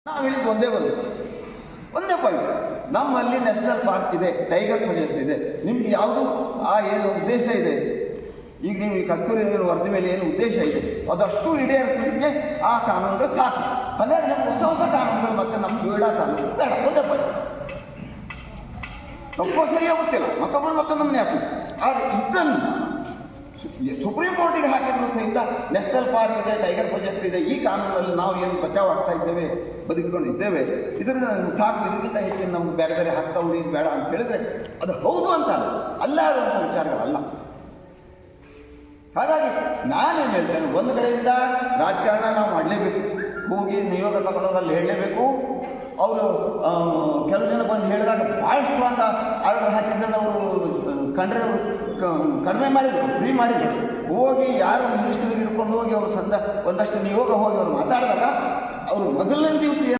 ನಾವು ಹೇಳಿದ್ದು ಒಂದೇ ಪಾಯಿಂಟ್. ನಮ್ಮಲ್ಲಿ ನ್ಯಾಷನಲ್ ಪಾರ್ಕ್ ಇದೆ, ಟೈಗರ್ ಪ್ರೊಜೆಕ್ಟ್ ಇದೆ. ನಿಮ್ಗೆ ಯಾವುದು ಏನು ಉದ್ದೇಶ ಇದೆ, ಈಗ ನೀವು ಈ ಕಸ್ತೂರಿ ನೀರು ವರದಿ ಮೇಲೆ ಏನು ಉದ್ದೇಶ ಇದೆ ಅದಷ್ಟು ಈಡೇರಿಸಲಿಕ್ಕೆ ಆ ಕಾನೂನುಗಳು ಸಾಕು. ಹಾಗಾಗಿ ನಮ್ಗೆ ಹೊಸ ಕಾನೂನುಗಳು ಮತ್ತೆ ನಮ್ಗೆ ಬೇಡ ಕಾನೂನು ಬೇಡ. ಒಂದೇ ಪಾಯಿಂಟ್. ತಪ್ಪೋ ಸರಿಯೋ ಗೊತ್ತಿಲ್ಲ, ಮತ್ತೊಮ್ಮೆ ಹಾಕಿ. ಆದರೆ ಇದನ್ನು ಸುಪ್ರೀಂ ಕೋರ್ಟಿಗೆ ಹಾಕಿದ್ರು ಸಹಿತ ನ್ಯಾಷನಲ್ ಪಾರ್ಕ್ ಇದೆ, ಟೈಗರ್ ಪ್ರೊಜೆಕ್ಟ್ ಇದೆ, ಈ ಕಾನೂನಲ್ಲಿ ನಾವು ಏನು ಬಚಾವ್ ಆಗ್ತಾ ಇದ್ದೇವೆ, ಬದುಕಿಕೊಂಡಿದ್ದೇವೆ, ಇದರಿಂದ ಸಾಕು, ಇದಕ್ಕಿಂತ ಹೆಚ್ಚಿನ ನಮ್ಗೆ ಬೇರೆ ಬೇರೆ ಹಾಕ್ತಾ ಉಳಿದು ಬೇಡ ಅಂತ ಹೇಳಿದ್ರೆ ಅದು ಹೌದು ಅಂತ ಅಲ್ಲ ಆಡುವಂಥ ವಿಚಾರಗಳಲ್ಲ. ಹಾಗಾಗಿ ನಾನೇನು ಹೇಳ್ತೇನೆ, ಒಂದು ಕಡೆಯಿಂದ ರಾಜಕಾರಣ ನಾವು ಮಾಡಲೇಬೇಕು, ಹೋಗಿ ನಿಯೋಗ ತಗೊಳ್ಳೋದಲ್ಲಿ ಹೇಳಲೇಬೇಕು. ಅವರು ಕೆಲವು ಜನ ಬಂದು ಹೇಳಿದಾಗ ಭಾಳ ಸ್ಟ್ರಾಂಗ್ ಆರ್ಡರ್ ಹಾಕಿದ್ದನ್ನು ಅವರು ಕಂಡ್ರೆ ಅವರು ಕಡಿಮೆ ಮಾಡಿದರು, ಫ್ರೀ ಮಾಡಿದರು. ಹೋಗಿ ಯಾರು ಮಿನಿಸ್ಟ್ರಿಗೆ ಹಿಡ್ಕೊಂಡು ಹೋಗಿ ಅವರು ಒಂದಷ್ಟು ನಿಯೋಗ ಹೋಗಿ ಅವರು ಮಾತಾಡಿದಾಗ ಅವರು ಮೊದಲನೇ ದಿವಸ